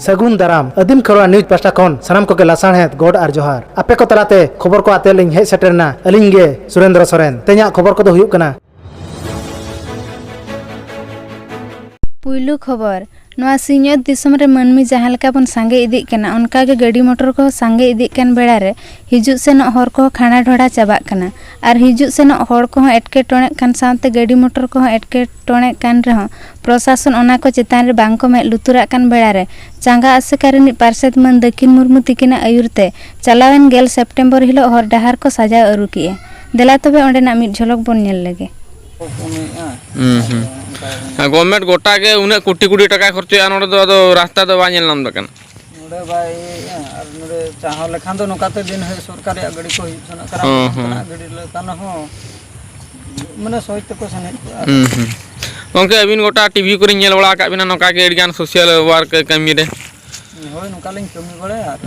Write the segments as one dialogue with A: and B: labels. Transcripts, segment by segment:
A: सगुन दाराम आदिम Kharwa news pasta खन सानाम को लासाणहेत गोड आर जोहार आपे को तलाते खबर को आते लिंग हे सेटरना अलिंग गे सुरेंद्र सोरेन ते냐 खबर को दो हुयुक कना
B: पुइलु खबर नवा सिंहत दिसम रे मनमी जहां लेका बन सांगे इदिक कना उनका के गाड़ी मोटर को सांगे इदिक कन बेड़ा रे हिजु सेन हर को खाना ढोड़ा चाबाक कना आर हिजु सेन हर को एटके टोणे कान सानते गाड़ी मोटर को एटके टोणे कान रे प्रशासन ओना को चेतान रे बांको में लुतुरा कान बेड़ा रे चांगा आसेकारिनी पार्षद मन दक्षिण मुर्मू तिकिना आयुरते चलावेन 11 सेप्टेम्बर हिलो हर डहार को सजा अरुकिए देला तबे ओंडेना मिट झलक बन नेल लगे
C: गवर्नमेंट गोटा के उन्हें कोटी कोटी टका खर्चया नोडे दो रास्ता दो बाय नेलनाम दकन
D: नोडे बाय आर नोडे चाह लेखान दो नोकाते दिन है सरकार या गाड़ी को हिसना करा गाड़ी लेकान हो माने सहित को सने
C: ओके अबिन गोटा टीवी को नेल बड़ा का बिना नोका के एडियान सोशल वर्क कमी रे
D: होय नोका लिंग कमी बड़े यार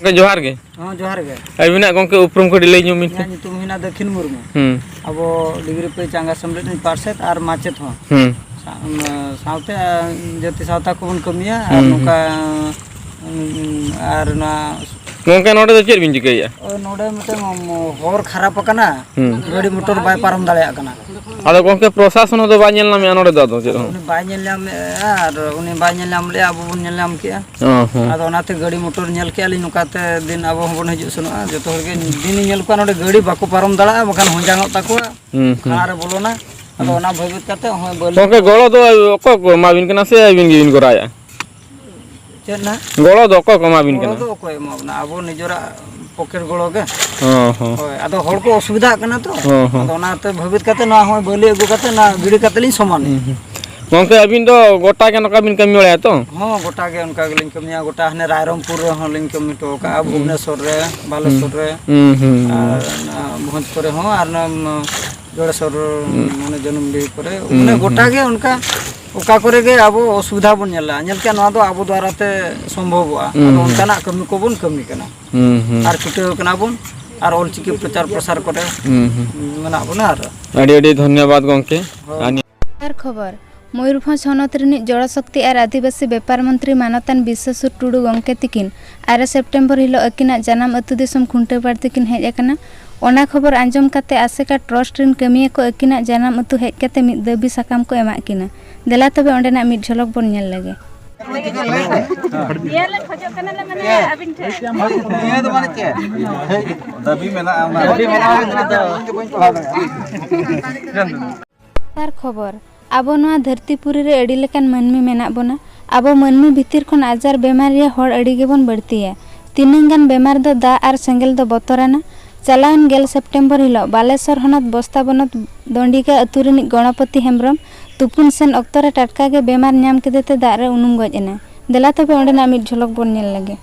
C: के जोहार गे
D: हां जोहार गे
C: अबिना गोंके उपरम को दिले न्यूमिन
D: से तुम हिना दक्षिण मुर्मू अब डिग्री पे चांगा सम्रेट पार्षद आर माचेत हो साउते जति साउता को बन कमिया आर नोका आर ना
C: गोंके नोडे दो चेर बिन जिकैया
D: नोडे मते हर खराब कना गाड़ी मोटर बाय पारम दाळया कना
C: आदो गोंके प्रशासन दो बाय नेलनाम नोडे दो चेर
D: उनी बाय नेलनाम आर उनी बाय नेलनाम ले अब बन नेलनाम के आदो ओनाते गाड़ी मोटर नेल के आली नोकाते दिन अब बन हजु सनो जतो हर के दिन नेल को नोडे गाड़ी बाको पारम दाळा बखान होंजांग ताको खार बोलोना आदो ओना भवित काते होय बोल
C: गोंके गोलो दो ओको माबिन कना से आबिन गिन कराया
D: चेना
C: गोलो दो ओको माबिन कना
D: दो ओको माबना अब निजरा पॉकेट गोलो के होय आदो हर को असुविधा कना तो आदो ओनाते भवित काते ना होय बोली अगु काते ना गिडी काते लिन समान
C: गोंके अबिन दो गोटा के नका बिन कमी बळया तो
D: हां गोटा के उनका लिन कमिया गोटा हने रायरमपुर रे हन लिन कमी तो का भुवनेश्वर रे बालेश्वर रे भोजपुर रे हां आर जोड़ेश्वर माने जन्म दी करे उन्हें गोटा के उनका ओका करे के अब असुविधा बन नेला नेल के ना दो अब द्वारा ते संभव आ उनका ना कमी को बन कमी कना आर छुटे कना बन आर ऑलचिकी प्रचार प्रसार करे मना बन आर
C: अडी धन्यवाद गोंके
B: आर खबर मयूरभंज हनत रिनि जलशक्ति और आदिवासी व्यापार मंत्री मानतान विश्वेश्वर टुडू गंके तिकिन 8 सेप्टेम्बर हिलो अकिना जनाम अतु दिसम खुंटेपाड़ तिकिन हेज अकना ओना खबर आंजम काते आसेका ट्रस्ट रिन कमिया को अकिना जनाम अतु हेज काते मिद दाबी साकाम को एमा किना देला तबे ओंडेना मिद झलक बन नेल लगे
E: येले खजो कनले माने अबिन ठे ये तो माने के दाबी मेना
B: तार खबर आबो नवा धरतीपुरी रे अडी लेकान मनमी मेना बोना आबो मनमी भितिर खन आजार बेमार रे हड़ अडी गेबन बढ़तिया तिनंगान बेमार दो दा आर सेंगेल दो बतराना चलावन 11 सेप्टेम्बर हिलो बालेश्वर हनत बस्ता बनत दंडिका अतुरिनी गणपति हेम्ब्रम तुपुन सेन अक्तरे टटका के बेमार नाम केदेते दा रे उनुम गज एना देला तबे ओंडेना मिट झलक बन नेल लगे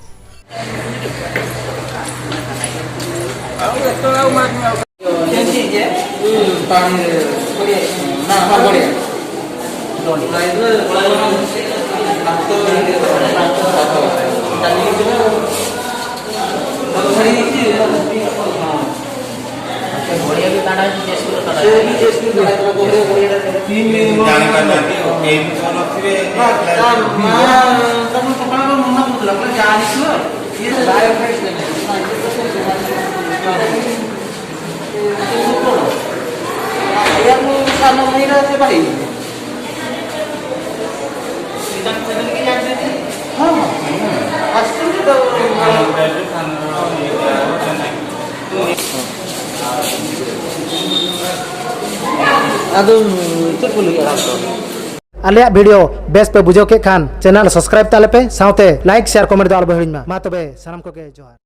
A: आलिया वीडियो बेस पे बुझो के खान चैनल सब्सक्राइब ताले पे साउते लाइक शेयर कमेंट दाल बहरिन मा तबे सनम को के जोहार।